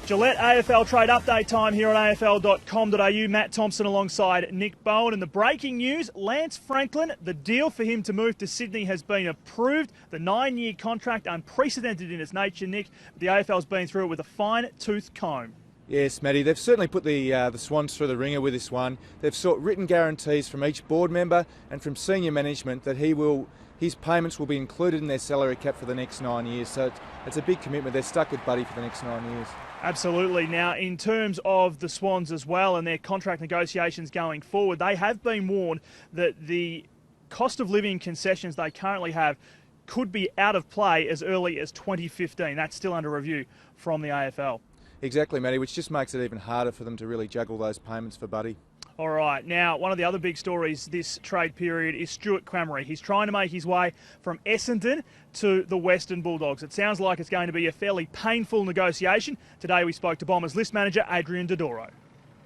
Gillette AFL trade update time here on afl.com.au. Matt Thompson alongside Nick Bowen. And the breaking news, Lance Franklin, the deal for him to move to Sydney has been approved. The 9-year contract, unprecedented in its nature, Nick. The AFL's been through it with a fine-tooth comb. Yes, Matty, they've certainly put the Swans through the ringer with this one. They've sought written guarantees from each board member and from senior management that his payments will be included in their salary cap for the next 9 years. So it's a big commitment. They're stuck with Buddy for the next 9 years. Absolutely. Now, in terms of the Swans as well and their contract negotiations going forward, they have been warned that the cost of living concessions they currently have could be out of play as early as 2015. That's still under review from the AFL. Exactly, Matty, which just makes it even harder for them to really juggle those payments for Buddy. All right, now one of the other big stories this trade period is Stuart Crameri. He's trying to make his way from Essendon to the Western Bulldogs. It sounds like it's going to be a fairly painful negotiation. Today we spoke to Bombers list manager Adrian Dodoro.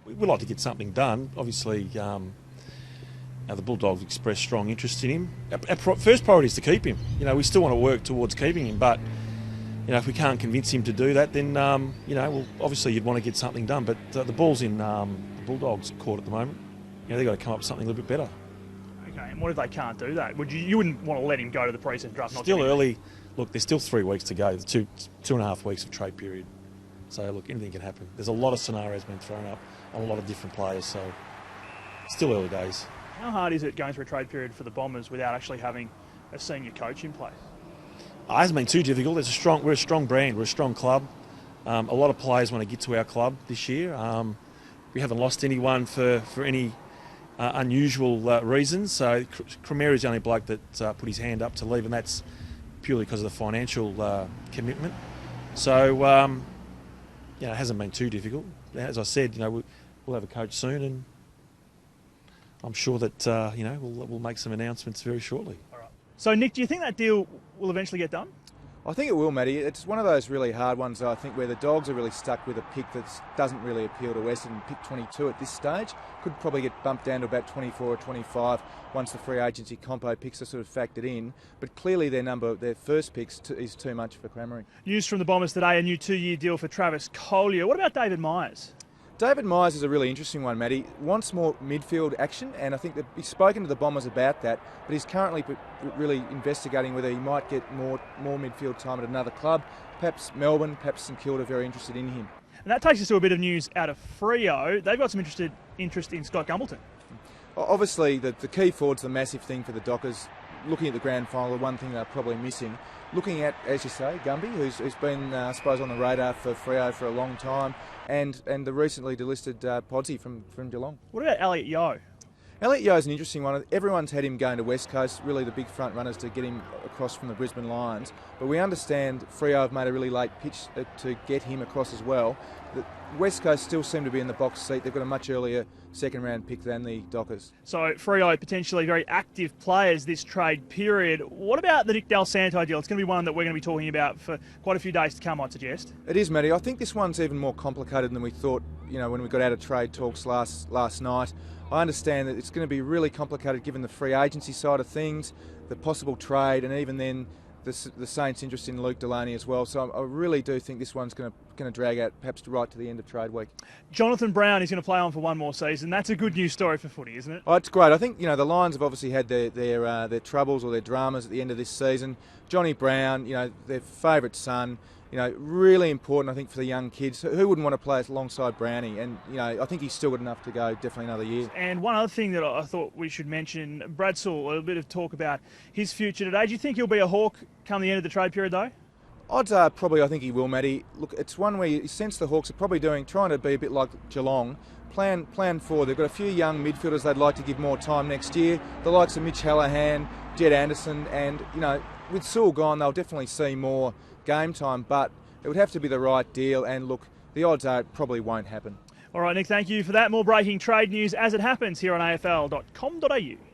We'd like to get something done. Obviously, the Bulldogs expressed strong interest in him. Our first priority is to keep him. We still want to work towards keeping him, but if we can't convince him to do that, then well, obviously you'd want to get something done. But the ball's in the Bulldogs' court at the moment. They've got to come up with something a little bit better. Okay, and what if they can't do that? You wouldn't want to let him go to the preseason draft? Still early. Look, there's still 3 weeks to go. Two and a half weeks of trade period. So look, anything can happen. There's a lot of scenarios being thrown up on a lot of different players. So still early days. How hard is it going through a trade period for the Bombers without actually having a senior coach in place? It hasn't been too difficult. We're a strong brand. We're a strong club. A lot of players want to get to our club this year. We haven't lost anyone for any unusual reasons. So Crameri is the only bloke that put his hand up to leave, and that's purely because of the financial commitment. So it hasn't been too difficult. As I said, we'll have a coach soon, and I'm sure that we'll make some announcements very shortly. All right. So Nick, do you think that deal will eventually get done? I think it will, Matty. It's one of those really hard ones, I think, where the Dogs are really stuck with a pick that doesn't really appeal to Essendon. Pick 22 at this stage could probably get bumped down to about 24 or 25 once the free agency compo picks are sort of factored in. But clearly their first picks is too much for Crameri. News from the Bombers today, a new 2-year deal for Travis Collier. What about David Myers? David Myers is a really interesting one, Matty. Wants more midfield action, and I think that he's spoken to the Bombers about that, but he's currently really investigating whether he might get more midfield time at another club. Perhaps Melbourne, perhaps St Kilda, very interested in him. And that takes us to a bit of news out of Freo. They've got some interest in Scott Gumbleton. Obviously, the key forward's the massive thing for the Dockers. Looking at the grand final, the one thing they're probably missing. Looking at, as you say, Gumby, who's been, I suppose, on the radar for Freo for a long time, and the recently delisted Podsy from Geelong. What about Elliot Yeo? Elliot Yeo is an interesting one. Everyone's had him going to West Coast, really the big front runners to get him across from the Brisbane Lions. But we understand Freo have made a really late pitch to get him across as well. The West Coast still seem to be in the box seat. They've got a much earlier second round pick than the Dockers. So Freo potentially very active players this trade period. What about the Nick Del Santo deal? It's going to be one that we're going to be talking about for quite a few days to come, I'd suggest. It is, Matty. I think this one's even more complicated than we thought, when we got out of trade talks last night. I understand that it's going to be really complicated given the free agency side of things, the possible trade, and even then the Saints' interest in Luke Delaney as well. So I really do think this one's going to drag out perhaps right to the end of trade week. Jonathan Brown is going to play on for one more season. That's a good news story for footy, isn't it? Oh, it's great. I think the Lions have obviously had their troubles or their dramas at the end of this season. Johnny Brown, their favourite son. Really important, I think, for the young kids. Who wouldn't want to play alongside Brownie? And, I think he's still good enough to go definitely another year. And one other thing that I thought we should mention, Brad Sewell, a bit of talk about his future today. Do you think he'll be a Hawk come the end of the trade period, though? Odds are probably I think he will, Matty. Look, it's one where you sense the Hawks are probably trying to be a bit like Geelong. Plan forward. They've got a few young midfielders they'd like to give more time next year. The likes of Mitch Hallahan, Jed Anderson, and, with Sewell gone, they'll definitely see more game time, but it would have to be the right deal, and look, the odds are it probably won't happen. All right, Nick, thank you for that. More breaking trade news as it happens here on afl.com.au.